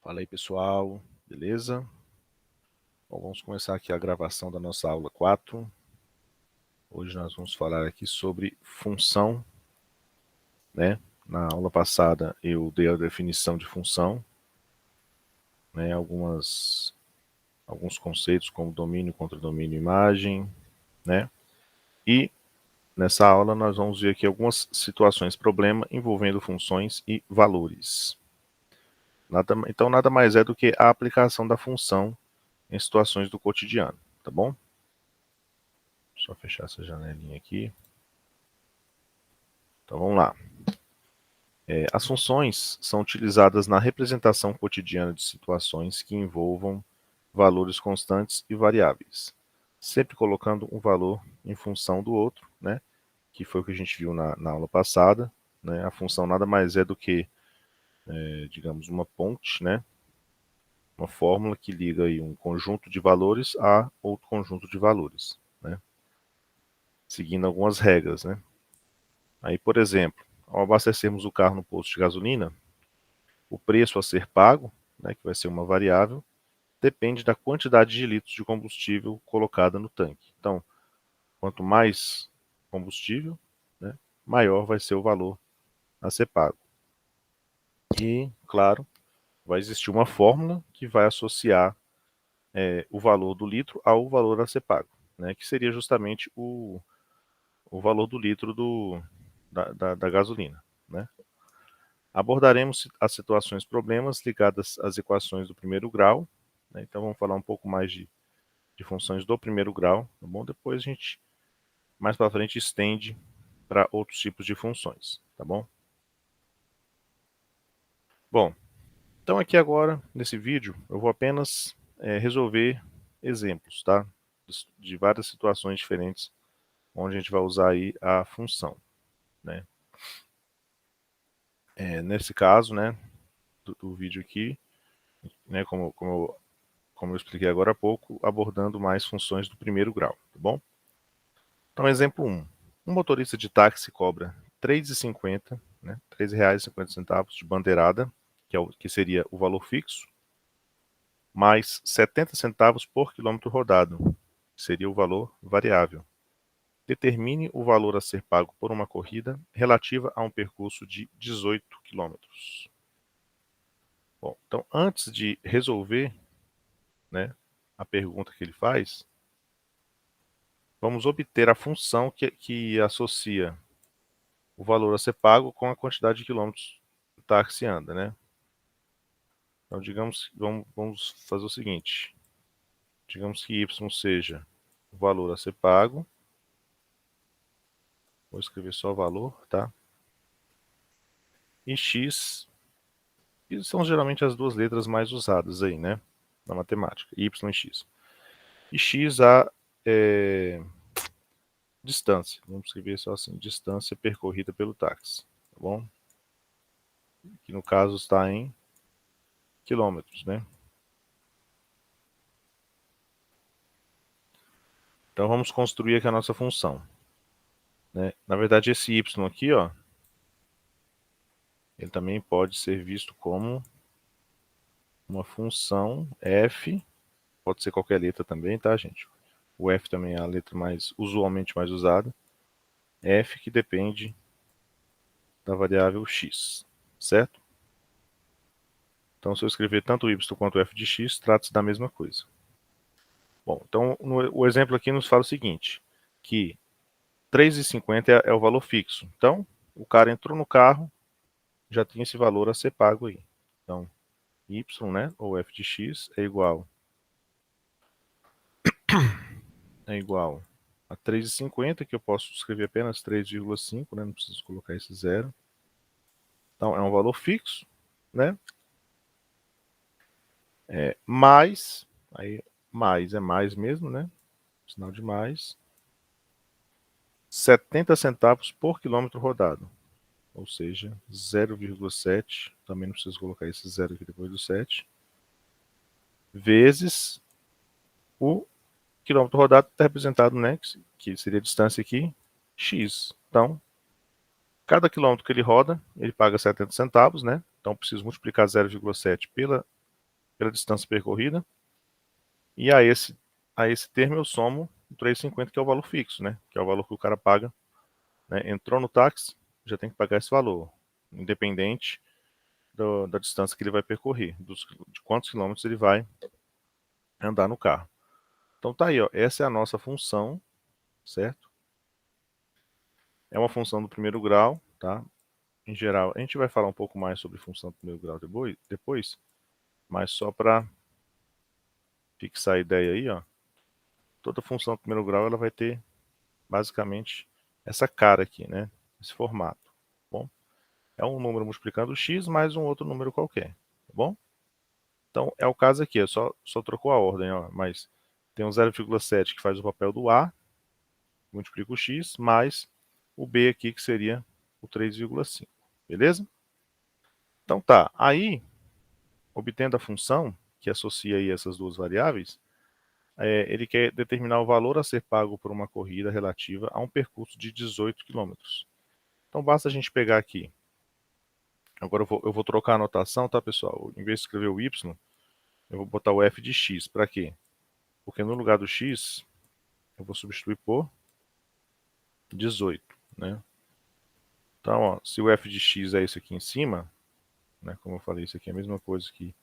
Fala aí, pessoal, beleza? Bom, vamos começar aqui a gravação da nossa aula 4. Hoje nós vamos falar aqui sobre função, né? Na aula passada eu dei a definição de função, né? Alguns conceitos como domínio, contradomínio, imagem, né? E nessa aula nós vamos ver aqui algumas situações problema envolvendo funções e valores. Então nada mais é do que a aplicação da função em situações do cotidiano, tá bom? Só fechar essa janelinha aqui. Então vamos lá. As funções são utilizadas na representação cotidiana de situações que envolvam valores constantes e variáveis, sempre colocando um valor em função do outro, né? Que foi o que a gente viu na aula passada. Né? A função nada mais é do que, digamos, uma ponte, né? Uma fórmula que liga aí um conjunto de valores a outro conjunto de valores, né? Seguindo algumas regras, né? Aí, por exemplo, ao abastecermos o carro no posto de gasolina, o preço a ser pago, né, que vai ser uma variável, depende da quantidade de litros de combustível colocada no tanque. Então, quanto mais combustível, né, maior vai ser o valor a ser pago. E, claro, vai existir uma fórmula que vai associar o valor do litro ao valor a ser pago, né, que seria justamente o valor do litro da gasolina, né? Abordaremos as situações problemas ligadas às equações do primeiro grau, né? Então vamos falar um pouco mais de funções do primeiro grau, tá bom? Depois a gente, mais para frente, estende para outros tipos de funções, tá bom? Bom, então aqui agora, nesse vídeo, eu vou apenas resolver exemplos, tá? De várias situações diferentes, onde a gente vai usar aí a função, né? Nesse caso, né, do vídeo aqui, né, como eu expliquei agora há pouco, abordando mais funções do primeiro grau, tá bom? Então, exemplo 1. Um motorista de táxi cobra R$ 3,50, né, R$ 3,50 de bandeirada, que seria o valor fixo, mais 70 centavos por quilômetro rodado, que seria o valor variável. Determine o valor a ser pago por uma corrida relativa a um percurso de 18 quilômetros. Bom, então, antes de resolver, né, a pergunta que ele faz, vamos obter a função que associa o valor a ser pago com a quantidade de quilômetros que o táxi anda, né? Então, digamos, vamos fazer o seguinte. Digamos que y seja o valor a ser pago. Vou escrever só valor, tá? E x, que são geralmente as duas letras mais usadas aí, né? Na matemática, y e x. E x a distância. Vamos escrever só assim, distância percorrida pelo táxi, tá bom? Que no caso está em quilômetros, né? Então vamos construir aqui a nossa função, né? Na verdade, esse y aqui, ó, ele também pode ser visto como uma função f, pode ser qualquer letra também, tá, gente? O f também é a letra usualmente mais usada, f que depende da variável x, certo? Então, se eu escrever tanto y quanto f de x, trata-se da mesma coisa. Bom, então o exemplo aqui nos fala o seguinte, que 3,50 é o valor fixo. Então, o cara entrou no carro, já tem esse valor a ser pago aí. Então, y, né, ou f de x é igual a 3,50, que eu posso escrever apenas 3,5, né, não preciso colocar esse zero. Então, é um valor fixo, né, mais, aí mais é mais mesmo, né, sinal de mais, 70 centavos por quilômetro rodado, ou seja, 0,7, também não preciso colocar esse zero aqui depois do 7, vezes o quilômetro rodado está representado, né, que seria a distância aqui, x. Então, cada quilômetro que ele roda, ele paga 70 centavos, né? Então, preciso multiplicar 0,7 pela pela distância percorrida, e a esse termo eu somo o 3,50, que é o valor fixo, né? Que é o valor que o cara paga, né? Entrou no táxi, já tem que pagar esse valor, independente da distância que ele vai percorrer, de quantos quilômetros ele vai andar no carro. Então tá aí, ó, essa é a nossa função, certo? É uma função do primeiro grau, tá? Em geral, a gente vai falar um pouco mais sobre função do primeiro grau depois, mas só para fixar a ideia aí, ó, toda função do primeiro grau ela vai ter basicamente essa cara aqui, né? Esse formato, tá bom? É um número multiplicando x mais um outro número qualquer, tá bom? Então é o caso aqui, só trocou a ordem, ó, mas tem um 0,7 que faz o papel do A, multiplica o x, mais o B aqui que seria o 3,5, beleza? Então tá, aí, obtendo a função que associa aí essas duas variáveis, ele quer determinar o valor a ser pago por uma corrida relativa a um percurso de 18 quilômetros. Então basta a gente pegar aqui. Agora eu vou trocar a notação, tá, pessoal? Em vez de escrever o y, eu vou botar o f de x. Para quê? Porque no lugar do x, eu vou substituir por 18, né? Então, ó, se o f de x é esse aqui em cima, né, como eu falei, isso aqui é a mesma coisa que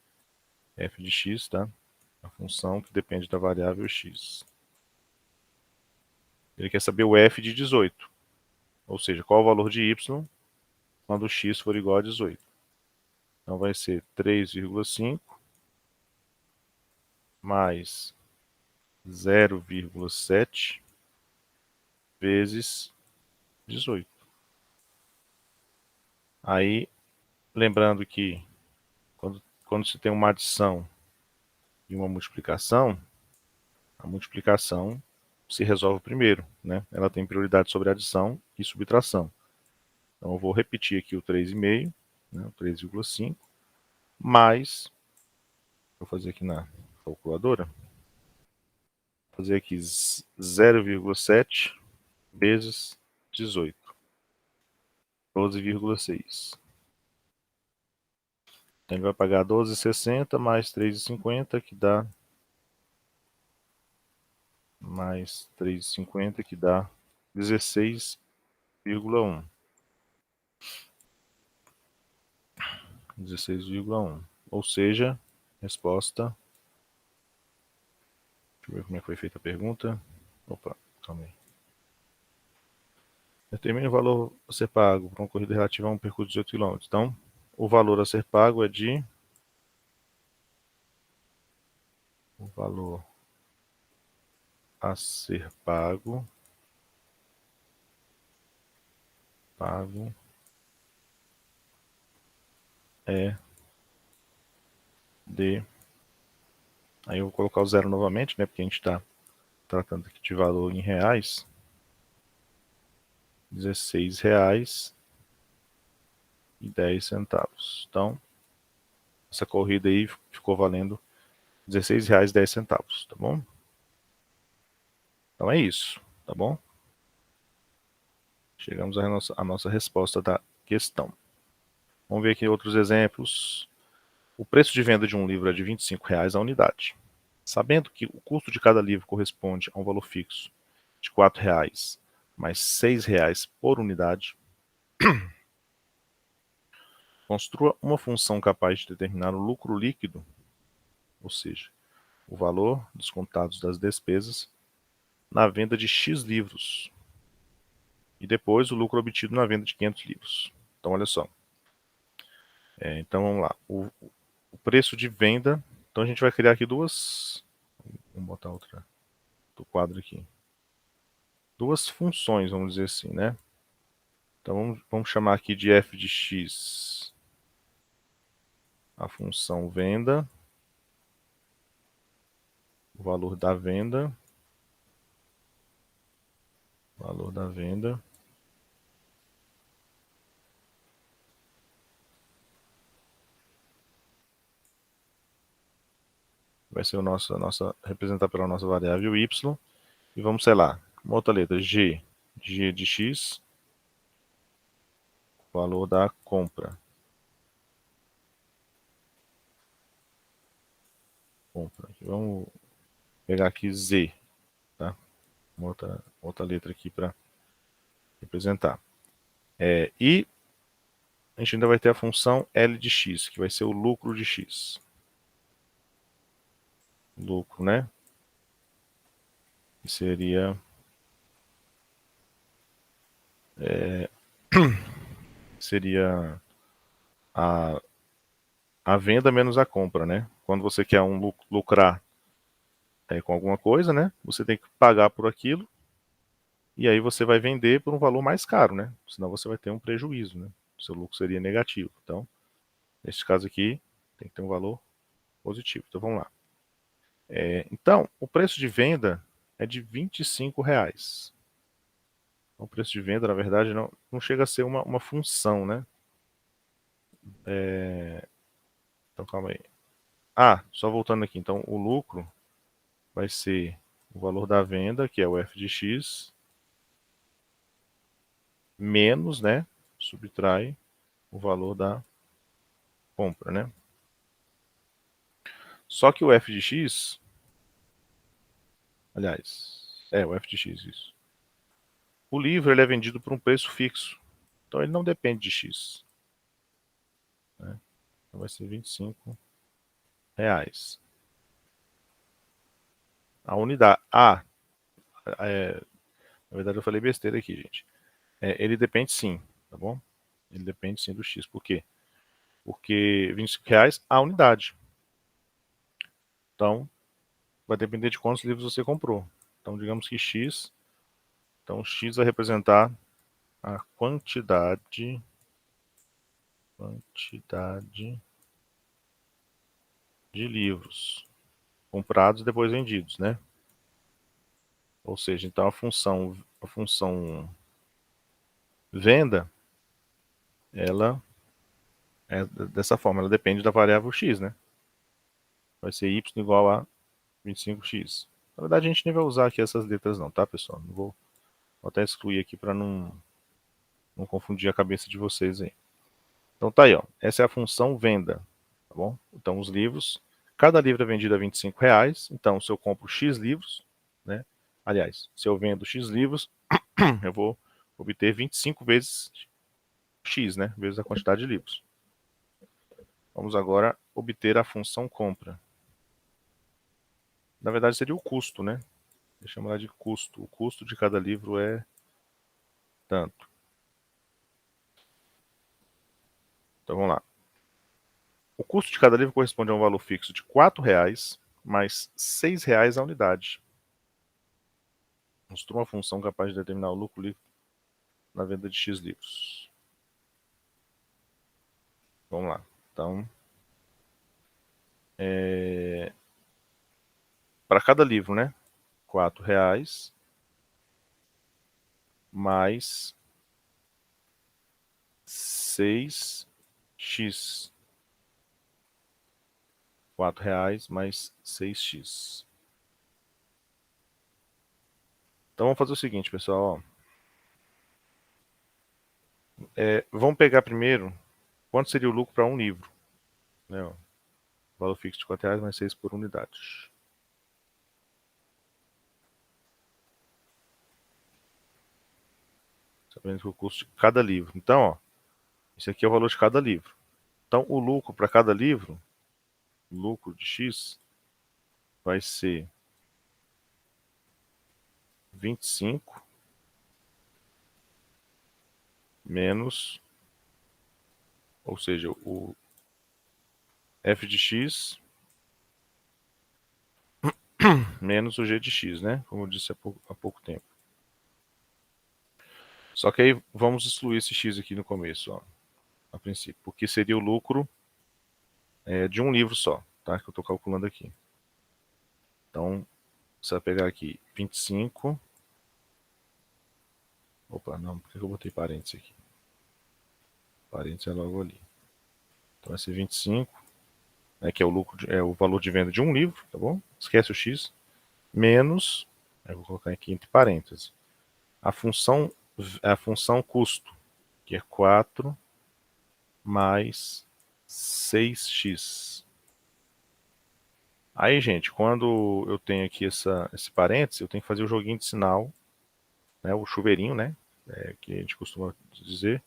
f de x, tá? A função que depende da variável x. Ele quer saber o f de 18, ou seja, qual o valor de y quando x for igual a 18. Então vai ser 3,5 mais 0,7 vezes 18. Aí, lembrando que quando se tem uma adição e uma multiplicação, a multiplicação se resolve primeiro, né? Ela tem prioridade sobre adição e subtração. Então eu vou repetir aqui o 3,5, né, o 3,5, mais, vou fazer aqui na calculadora, vou fazer aqui 0,7 vezes 18, 12,6. Então ele vai pagar 12,60 mais 3,50, que dá mais 3,50, que dá 16,1. 16,1. Ou seja, resposta. Deixa eu ver como é que foi feita a pergunta. Opa, calma aí. Determine o valor a ser pago para uma corrida relativa a um percurso de 18 km. Então, o valor a ser pago é de... O valor a ser pago é de... Aí eu vou colocar o zero novamente, né? Porque a gente está tratando aqui de valor em reais. R$16,10. Então, essa corrida aí ficou valendo R$16,10, tá bom? Então é isso, tá bom? Chegamos à nossa resposta da questão. Vamos ver aqui outros exemplos. O preço de venda de um livro é de R$25 a unidade. Sabendo que o custo de cada livro corresponde a um valor fixo de R$4 mais R$6 por unidade, construa uma função capaz de determinar o lucro líquido, ou seja, o valor descontados das despesas, na venda de X livros, e depois o lucro obtido na venda de 500 livros. Então, olha só. Então, vamos lá. O preço de venda. Então, a gente vai criar aqui duas... Vamos botar outra do quadro aqui. Duas funções, vamos dizer assim, né? Então, vamos chamar aqui de f de x a função venda, o valor da venda, vai ser representar pela nossa variável y, e vamos, sei lá, uma outra letra, g de x, valor da compra. Vamos pegar aqui Z, tá? Uma outra letra aqui para representar. E a gente ainda vai ter a função L de X, que vai ser o lucro de X. Lucro, né? Que seria a venda menos a compra, né? Quando você quer lucrar com alguma coisa, né? Você tem que pagar por aquilo e aí você vai vender por um valor mais caro, né? Senão você vai ter um prejuízo, né? Seu lucro seria negativo. Então, nesse caso aqui, tem que ter um valor positivo. Então, vamos lá. Então, o preço de venda é de R$ 25. Então, o preço de venda, na verdade, não chega a ser uma função, né? Então, calma aí. Só voltando aqui. Então, o lucro vai ser o valor da venda, que é o f de x, menos, né? Subtrai o valor da compra, né? Só que o f de x, aliás, o f de x, isso. O livro ele é vendido por um preço fixo. Então, ele não depende de x. Né? Então, vai ser R$ 25. A unidade. Na verdade eu falei besteira aqui, gente. Ele depende sim, tá bom? Ele depende sim do X. Por quê? Porque R$ 25 a unidade. Então, vai depender de quantos livros você comprou. Então, digamos que X. Então, X vai representar a quantidade de livros comprados e depois vendidos, né? Ou seja, então a função venda, ela é dessa forma, ela depende da variável x, né? Vai ser y igual a 25x. Na verdade, a gente nem vai usar aqui essas letras não, tá, pessoal? Vou até excluir aqui para não confundir a cabeça de vocês aí. Então tá aí, ó. Essa é a função venda, tá bom? Então os livros, cada livro é vendido a R$ 25. Então se eu compro X livros, né? Aliás, se eu vendo X livros, eu vou obter 25 vezes X, né? Vezes a quantidade de livros. Vamos agora obter a função compra. Na verdade seria o custo, né? Deixa lá de custo. O custo de cada livro é tanto. Então vamos lá. O custo de cada livro corresponde a um valor fixo de R$ 4 mais R$ 6 a unidade. Mostrou uma função capaz de determinar o lucro líquido na venda de X livros. Vamos lá. Então, para cada livro, né? R$ 4 mais 6x. R$ 4 mais 6x. Então vamos fazer o seguinte, pessoal. Vamos pegar primeiro quanto seria o lucro para um livro. Né, ó. Valor fixo de R$ 4 mais 6 por unidade. Sabendo que o custo de cada livro. Então, ó, esse aqui é o valor de cada livro. Então, o lucro para cada livro, o lucro de X, vai ser 25 menos, ou seja, o f de x menos o g de x, né? Como eu disse há pouco tempo. Só que aí vamos excluir esse x aqui no começo, ó, a princípio, porque seria o lucro de um livro só, tá? Que eu estou calculando aqui. Então, você vai pegar aqui 25. Opa, não, por que eu botei parênteses aqui? Parênteses é logo ali. Então vai ser 25, né, que é o lucro, é o valor de venda de um livro, tá bom? Esquece o x, menos, eu vou colocar aqui entre parênteses, a função custo, que é 4 mais 6x. Aí, gente, quando eu tenho aqui esse parênteses, eu tenho que fazer o joguinho de sinal, né, o chuveirinho, né, que a gente costuma dizer,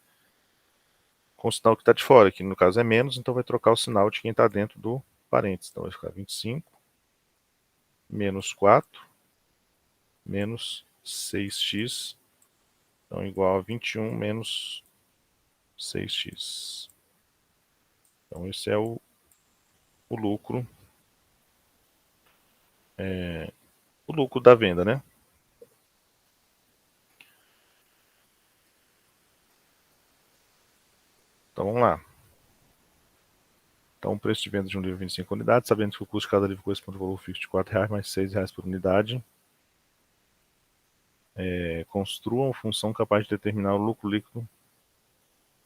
com o sinal que está de fora, que no caso é menos, então vai trocar o sinal de quem está dentro do parênteses. Então vai ficar 25 menos 4 menos 6x, então igual a 21 menos 6x. Então esse é o lucro, o lucro da venda, né? Então vamos lá. Então o preço de venda de um livro 25 unidades, sabendo que o custo de cada livro corresponde ao valor fixo de R$ 4 mais R$ 6 por unidade. Construa uma função capaz de determinar o lucro líquido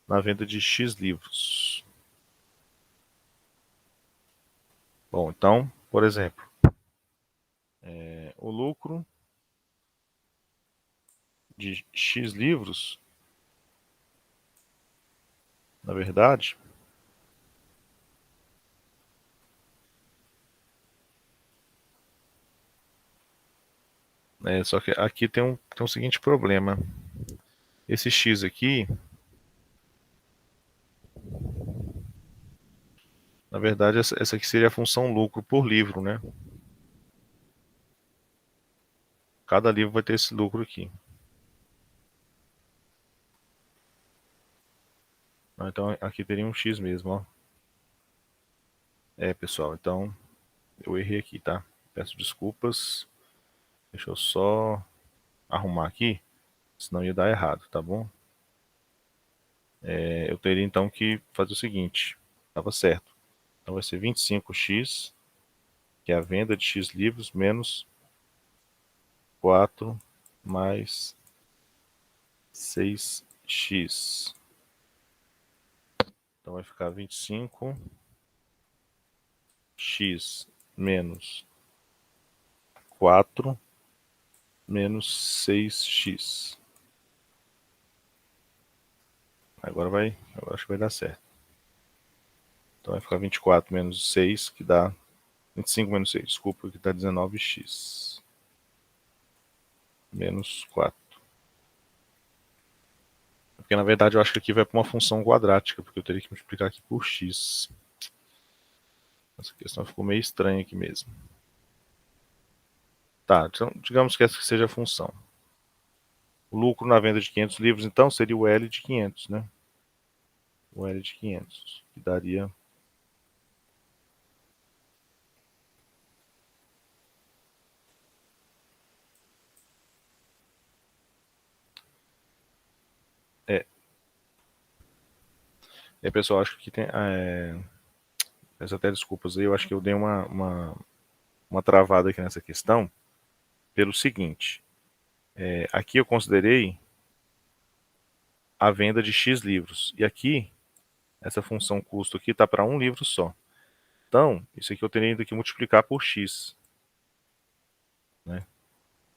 na venda de X livros. Bom, então, por exemplo, o lucro de X livros, na verdade, só que aqui tem um seguinte problema. Esse X aqui, na verdade, essa aqui seria a função lucro por livro, né? Cada livro vai ter esse lucro aqui. Então aqui teria um X mesmo, ó. Pessoal, então eu errei aqui, tá? Peço desculpas. Deixa eu só arrumar aqui, senão ia dar errado, tá bom? Eu teria então que fazer o seguinte, estava certo. Então vai ser 25x, que é a venda de X livros, menos 4 mais 6x. Então vai ficar 25x menos 4 menos 6x. Agora acho que vai dar certo. Então vai ficar 24 menos 6, que dá 25 menos 6, desculpa, que dá 19x. Menos 4. Porque na verdade eu acho que aqui vai para uma função quadrática, porque eu teria que multiplicar aqui por x. Essa questão ficou meio estranha aqui mesmo. Tá, então digamos que essa seja a função. O lucro na venda de 500 livros, então, seria o L de 500, né? O L de 500, que daria... pessoal, acho que aqui tem... peço até desculpas aí, eu acho que eu dei uma travada aqui nessa questão, pelo seguinte. Aqui eu considerei a venda de X livros, e aqui, essa função custo aqui está para um livro só. Então, isso aqui eu teria ainda que multiplicar por x. Né?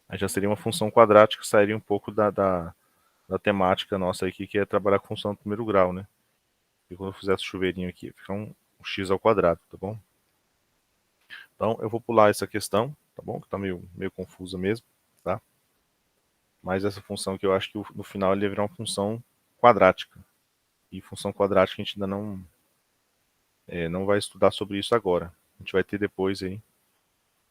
Aí já seria uma função quadrática, sairia um pouco da temática nossa aqui, que é trabalhar com função do primeiro grau, né? E quando eu fizesse o chuveirinho aqui, fica um x ao quadrado, tá bom? Então, eu vou pular essa questão, tá bom? Que tá meio confusa mesmo, tá? Mas essa função que eu acho que no final ele vai virar uma função quadrática. E função quadrática a gente ainda não vai estudar sobre isso agora. A gente vai ter depois aí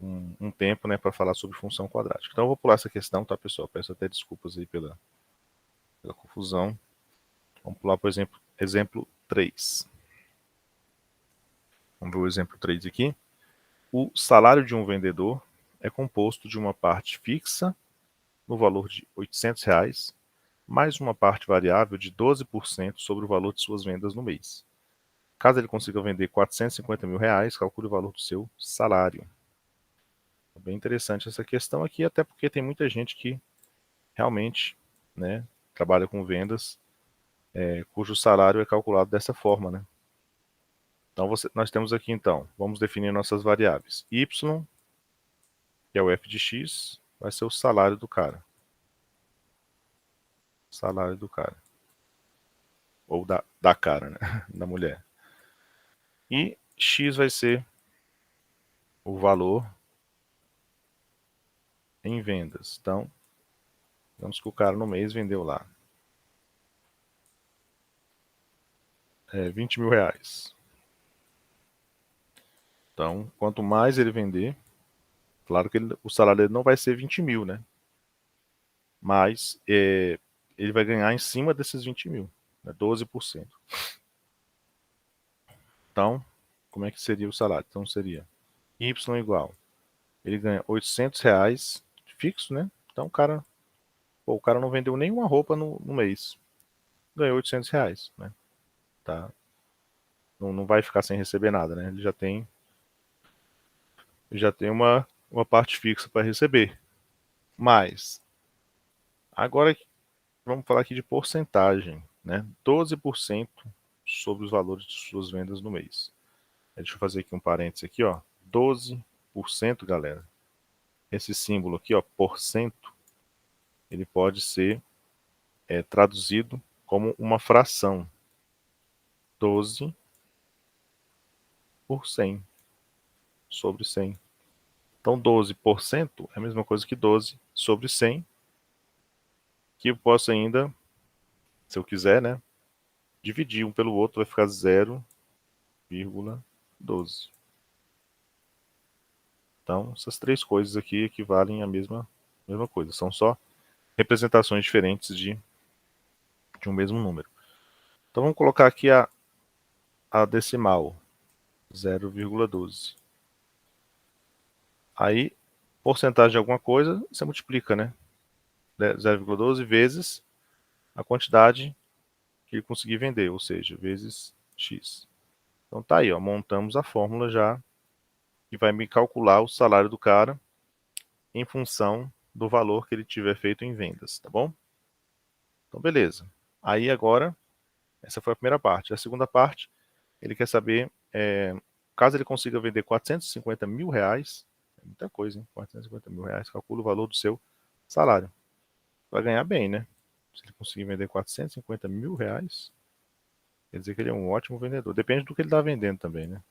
um tempo, né, para falar sobre função quadrática. Então eu vou pular essa questão, tá, pessoal? Peço até desculpas aí pela confusão. Vamos pular, por exemplo, exemplo 3. Vamos ver o exemplo 3 aqui. O salário de um vendedor é composto de uma parte fixa, no valor de R$ 800, mais uma parte variável de 12% sobre o valor de suas vendas no mês. Caso ele consiga vender R$ 450.000, calcule o valor do seu salário. É bem interessante essa questão aqui, até porque tem muita gente que realmente, né, trabalha com vendas, cujo salário é calculado dessa forma, né? Então nós temos aqui então, vamos definir nossas variáveis. Y, que é o f de x, vai ser o salário do cara. Salário do cara. Ou da cara, né? Da mulher. E x vai ser o valor em vendas. Então, digamos que o cara no mês vendeu lá 20 mil reais. Então, quanto mais ele vender, claro que o salário dele não vai ser 20 mil, né? Mas ele vai ganhar em cima desses 20 mil, né? 12%. Então, como é que seria o salário? Então, seria Y igual. Ele ganha 800 reais fixo, né? Então, o cara não vendeu nenhuma roupa no mês. Ganhou 800 reais, né? Tá? Não vai ficar sem receber nada, né? Ele já tem uma parte fixa para receber. Mas, agora vamos falar aqui de porcentagem, né? 12% sobre os valores de suas vendas no mês. Deixa eu fazer aqui um parênteses aqui, ó. 12%, galera. Esse símbolo aqui, ó, porcento, ele pode ser traduzido como uma fração. 12 por 100 sobre 100. Então, 12% é a mesma coisa que 12 sobre 100, que eu posso ainda, se eu quiser, né, dividir um pelo outro, vai ficar 0,12. Então, essas três coisas aqui equivalem à mesma coisa. São só representações diferentes de um mesmo número. Então, vamos colocar aqui a decimal, 0,12. Aí, porcentagem de alguma coisa, você multiplica, né? 0,12 vezes a quantidade que ele conseguir vender, ou seja, vezes X. Então tá aí, ó, montamos a fórmula já, que vai me calcular o salário do cara em função do valor que ele tiver feito em vendas, tá bom? Então beleza. Aí agora, essa foi a primeira parte. A segunda parte, ele quer saber, caso ele consiga vender 450 mil reais, é muita coisa, hein? 450 mil reais, calcula o valor do seu salário. Vai ganhar bem, né? Se ele conseguir vender 450 mil reais, quer dizer que ele é um ótimo vendedor. Depende do que ele está vendendo também, né?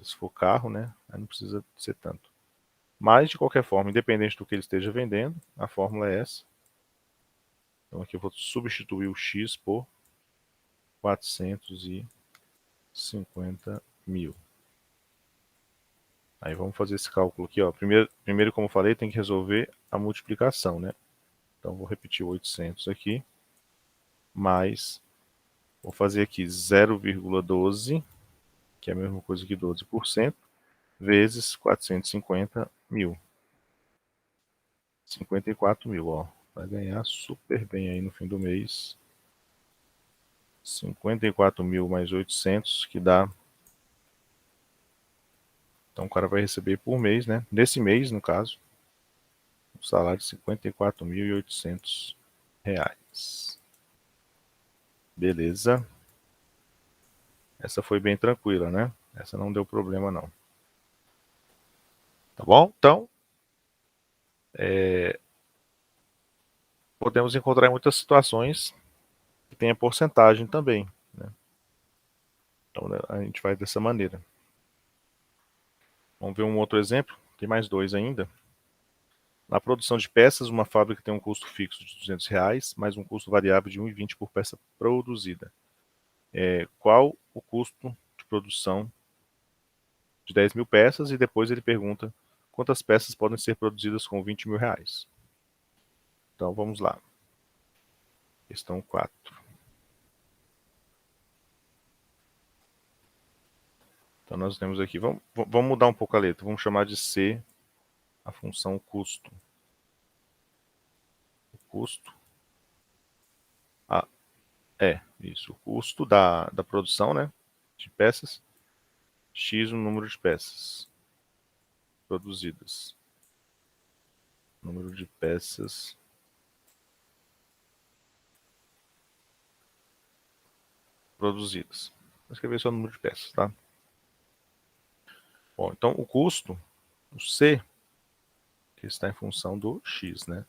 Se for carro, né? Aí não precisa ser tanto. Mas, de qualquer forma, independente do que ele esteja vendendo, a fórmula é essa. Então aqui eu vou substituir o X por 450 mil. Aí vamos fazer esse cálculo aqui, ó. Primeiro, como eu falei, tem que resolver a multiplicação, né? Então vou repetir o 800 aqui, mais, vou fazer aqui 0,12, que é a mesma coisa que 12%, vezes 450 mil. 54 mil, ó. Vai ganhar super bem aí no fim do mês. 54 mil mais 800, que dá. Então o cara vai receber por mês, né? Nesse mês, no caso, um salário de 54.800 reais. Beleza. Essa foi bem tranquila, né? Essa não deu problema, não. Tá bom? Então, podemos encontrar muitas situações que tem a porcentagem também, né? Então, a gente vai dessa maneira. Vamos ver um outro exemplo. Tem mais dois ainda. Na produção de peças, uma fábrica tem um custo fixo de R$ 200, mais um custo variável de 1,20 por peça produzida. Qual o custo de produção de 10 mil peças? E depois ele pergunta quantas peças podem ser produzidas com 20 mil reais. Então vamos lá. Questão 4. Então nós temos aqui, vamos mudar um pouco a letra, vamos chamar de C a função custo. O custo, isso, o custo da produção, né, de peças, X o número de peças produzidas. Número de peças produzidas. Vou escrever só o número de peças, tá? Bom, então o custo, o C, que está em função do X, né?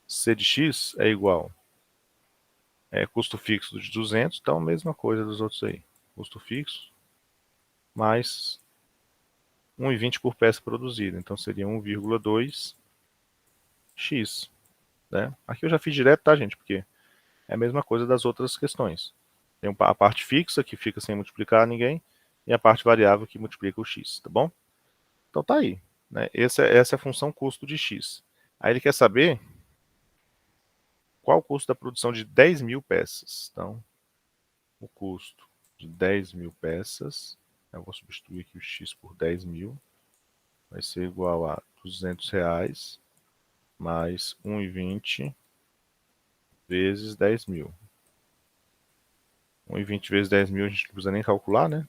C de X é igual custo fixo de 200, então a mesma coisa dos outros aí. Custo fixo mais 1,20 por peça produzida. Então seria 1,2x, né? Aqui eu já fiz direto, tá, gente? Porque é a mesma coisa das outras questões. Tem a parte fixa, que fica sem multiplicar ninguém, e a parte variável que multiplica o x, tá bom? Então tá aí, né? Essa é a função custo de x. Aí ele quer saber qual o custo da produção de 10.000 peças. Então, o custo de 10.000 peças, eu vou substituir aqui o x por 10.000, vai ser igual a R$ 200 mais 1,20 vezes 10.000. 1,20 vezes 10.000 a gente não precisa nem calcular, né?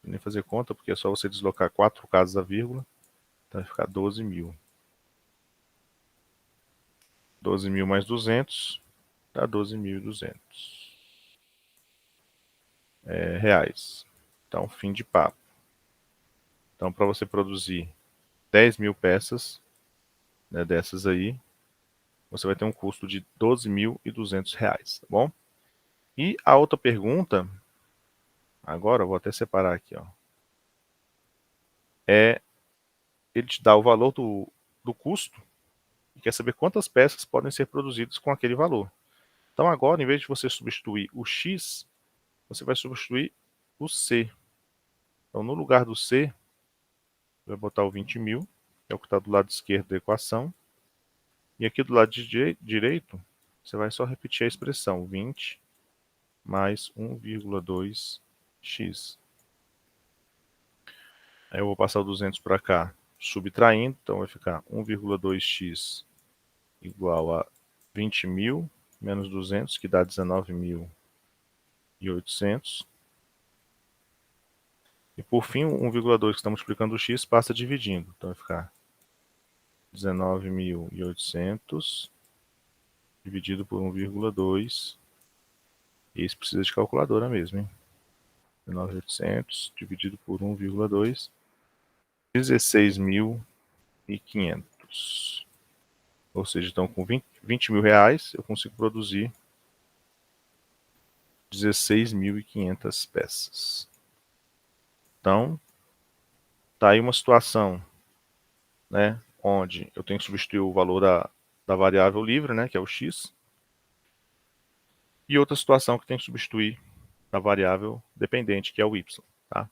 Nem fazer conta, porque é só você deslocar 4 casas a vírgula, então vai ficar 12.000. 12.000 mais 200 dá 12.200 reais. Então, fim de papo. Então, para você produzir 10.000 peças, né, dessas aí, você vai ter um custo de R$ 12.200, tá bom? E a outra pergunta, agora eu vou até separar aqui, ó, ele te dá o valor do custo e quer saber quantas peças podem ser produzidas com aquele valor. Então agora, em vez de você substituir o x, você vai substituir o c. Então no lugar do c, vai botar o 20.000, que é o que está do lado esquerdo da equação. E aqui do lado direito, você vai só repetir a expressão 20 mais 1,2x. Aí eu vou passar o 200 para cá, subtraindo, então vai ficar 1,2x igual a 20.000 menos 200, que dá 19.800. E por fim, o 1,2 que está multiplicando o x passa dividindo. Então vai ficar 19.800 dividido por 1,2. Isso precisa de calculadora mesmo, hein? 19.800 dividido por 1,2. 16.500. Ou seja, então com 20 mil reais eu consigo produzir 16.500 peças. Então, tá aí uma situação, né, onde eu tenho que substituir o valor da variável livre, né, que é o x, e outra situação que tem que substituir a variável dependente, que é o y. Tá?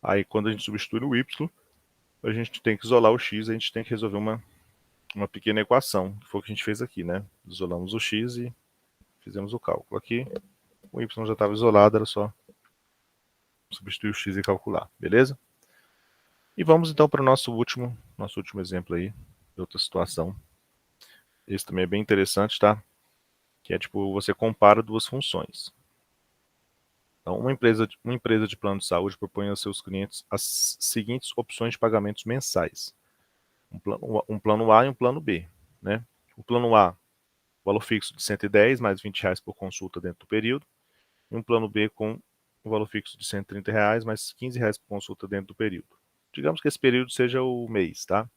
Aí, quando a gente substitui o y, a gente tem que isolar o x, a gente tem que resolver uma pequena equação, que foi o que a gente fez aqui, né? Isolamos o x e fizemos o cálculo. Aqui, o y já estava isolado, era só substituir o x e calcular, beleza? E vamos então para o nosso último exemplo aí, de outra situação. Esse também é bem interessante, tá? Que é tipo, você compara duas funções. Então, uma empresa de plano de saúde propõe aos seus clientes as seguintes opções de pagamentos mensais. Um plano A e um plano B, né? O plano A, valor fixo de 110 mais R$ 20 por consulta dentro do período. E um plano B com um valor fixo de R$ 130 mais R$ 15 por consulta dentro do período. Digamos que esse período seja o mês, tá?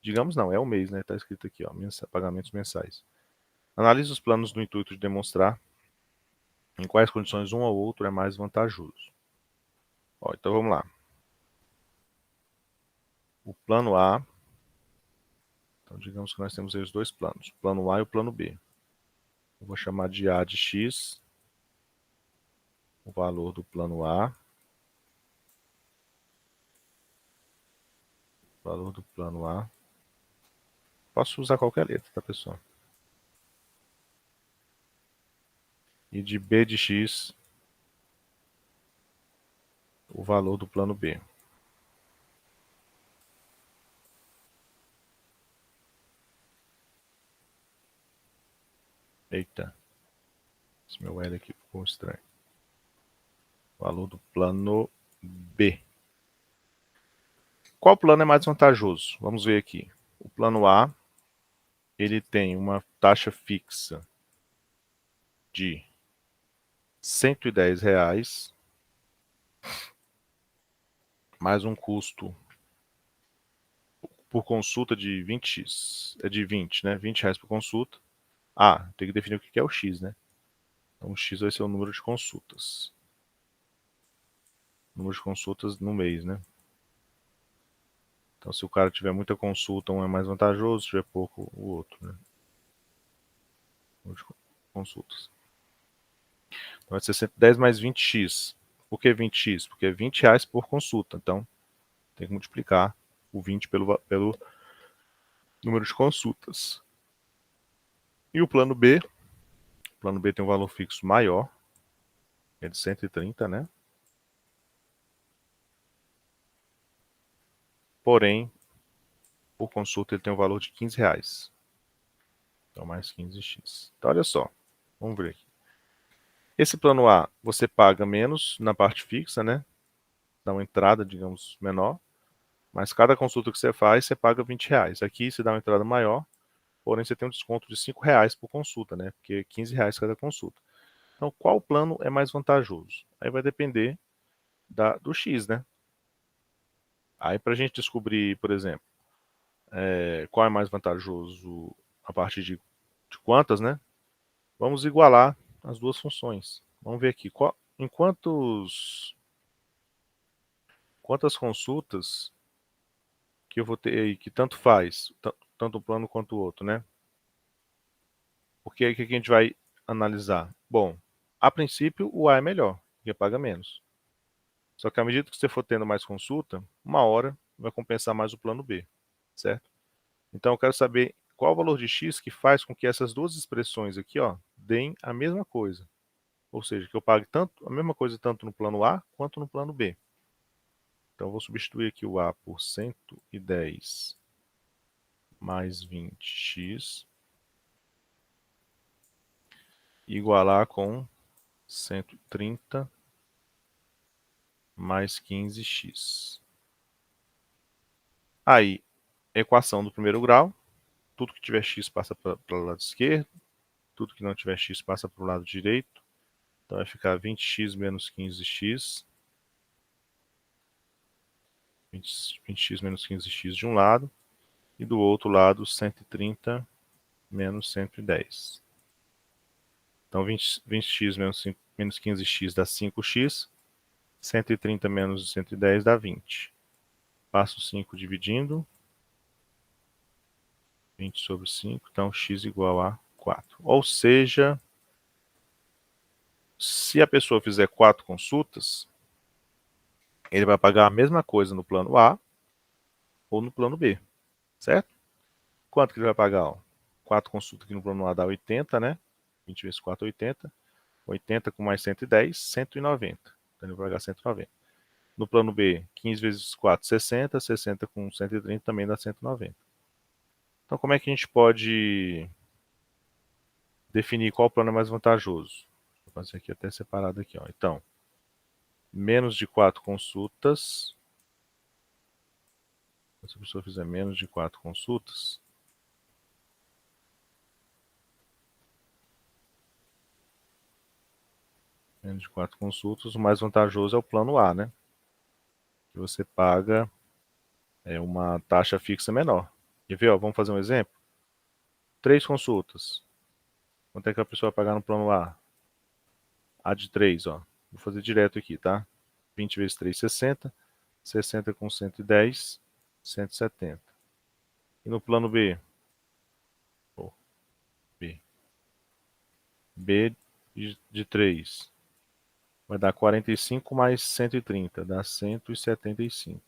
Digamos não, é o mês, né? Tá escrito aqui, ó, pagamentos mensais. Analise os planos no intuito de demonstrar em quais condições um ou outro é mais vantajoso. Ó, então vamos lá. O plano A, então digamos que nós temos aí os dois planos, o plano A e o plano B. Eu vou chamar de A de X, o valor do plano A, valor do plano A. Posso usar qualquer letra, tá, pessoal? E de B de X, o valor do plano B. Eita, esse meu L aqui ficou estranho. Valor do plano B. Qual plano é mais vantajoso? Vamos ver aqui. O plano A, ele tem uma taxa fixa de R$ 110, mais um custo por consulta de 20x, de 20, né? R$ 20 por consulta. Ah, tem que definir o que é o x, né? Então o x vai ser o número de consultas. número de consultas no mês, né? Então, se o cara tiver muita consulta, um é mais vantajoso, se tiver pouco, o outro, né? Número de consultas. Então, vai ser 110 mais 20x. Por que 20x? Porque é R$ 20 por consulta. Então, tem que multiplicar o 20 pelo número de consultas. E o plano B? O plano B tem um valor fixo maior, é de 130, né? Porém, por consulta ele tem um valor de R$ 15. Então, mais 15x. Então, olha só. Vamos ver aqui. Esse plano A, você paga menos na parte fixa, né? Dá uma entrada, digamos, menor. Mas cada consulta que você faz, você paga R$ 20. Aqui você dá uma entrada maior, porém você tem um desconto de R$ 5 por consulta, né? Porque é R$ 15 cada consulta. Então, qual plano é mais vantajoso? Aí vai depender do X, né? Aí, para a gente descobrir, por exemplo, qual é mais vantajoso a partir de quantas, né? Vamos igualar as duas funções. Vamos ver aqui. Em quantas consultas que eu vou ter aí, que tanto faz, tanto um plano quanto o outro, né? Porque aí o que a gente vai analisar? Bom, a princípio o A é melhor, porque paga menos. Só que à medida que você for tendo mais consulta, uma hora vai compensar mais o plano B, certo? Então eu quero saber qual o valor de x que faz com que essas duas expressões aqui, ó, deem a mesma coisa. Ou seja, que eu pague tanto, a mesma coisa tanto no plano A quanto no plano B. Então eu vou substituir aqui o A por 110 mais 20x e igualar com 130 mais 15x. Aí, equação do primeiro grau, tudo que tiver x passa para o lado esquerdo, tudo que não tiver x passa para o lado direito. Então vai ficar 20x menos 15x, 20x menos 15x de um lado, e do outro lado 130 menos 110. Então 20x menos 15x dá 5x, 130 menos 110 dá 20. Passo 5 dividindo, 20 sobre 5, então x igual a 4. Ou seja, se a pessoa fizer 4 consultas, ele vai pagar a mesma coisa no plano A ou no plano B, certo? Quanto que ele vai pagar? Ó? 4 consultas aqui no plano A dá 80, né? 20 vezes 4, 80. 80 com mais 110, 190. Então ele vai pagar 190. No plano B, 15 vezes 4, 60. 60 com 130 também dá 190. Então como é que a gente pode definir qual plano é mais vantajoso? Vou fazer aqui até separado aqui. Ó. Então, menos de 4 consultas. Se a pessoa fizer menos de 4 consultas, menos de 4 consultas, o mais vantajoso é o plano A, né? Que você paga uma taxa fixa menor. Quer ver? Ó, vamos fazer um exemplo? 3 consultas. Quanto é que a pessoa vai pagar no plano A? A de 3, ó. Vou fazer direto aqui, tá? 20 vezes 3, 60. 60 com 110, 170. E no plano B? Oh, B. B de 3. Vai dar 45 mais 130, dá 175.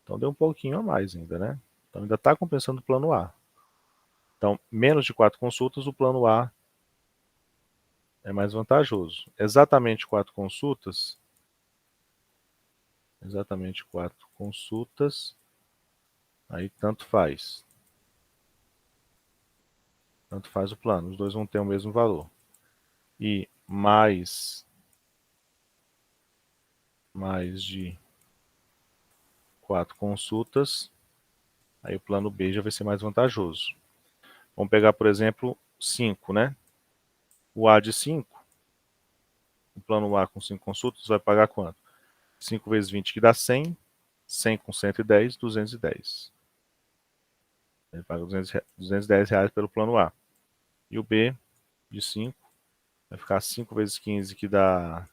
Então deu um pouquinho a mais ainda, né? Então ainda está compensando o plano A. Então, menos de 4 consultas, o plano A é mais vantajoso. Exatamente 4 consultas. Exatamente 4 consultas. Aí tanto faz. Tanto faz o plano. Os dois vão ter o mesmo valor. E mais de 4 consultas, aí o plano B já vai ser mais vantajoso. Vamos pegar, por exemplo, 5, né? O A de 5, o plano A com 5 consultas vai pagar quanto? 5 vezes 20 que dá 100, 100 com 110, 210. Ele paga R$ 210 pelo plano A. E o B de 5 vai ficar 5 vezes 15 que dá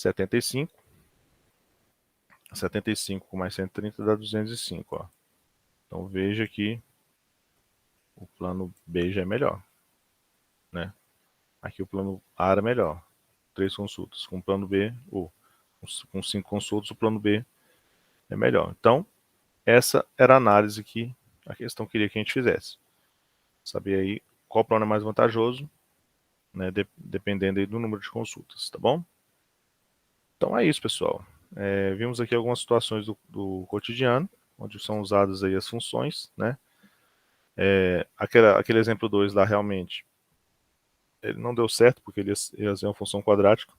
75. 75 com mais 130 dá 205, ó. Então veja que o plano B já é melhor, né? Aqui o plano A era melhor, 3 consultas. Com o plano B, ou com 5 consultas, o plano B é melhor. Então, essa era a análise que a questão queria que a gente fizesse. Saber aí qual plano é mais vantajoso, né, dependendo aí do número de consultas, tá bom? Então é isso, pessoal. Vimos aqui algumas situações do cotidiano, onde são usadas aí as funções, né? Aquele exemplo 2 lá, realmente, ele não deu certo, porque ele ia ser uma função quadrática.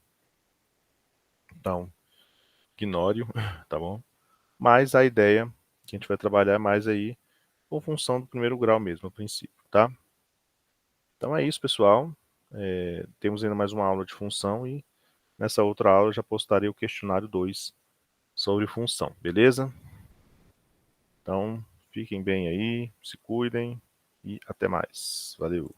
Então, ignore-o, tá bom? Mas a ideia que a gente vai trabalhar é mais aí com função do primeiro grau mesmo, a princípio, tá? Então é isso, pessoal. Temos ainda mais uma aula de função e nessa outra aula eu já postarei o questionário 2 sobre função, beleza? Então, fiquem bem aí, se cuidem e até mais. Valeu!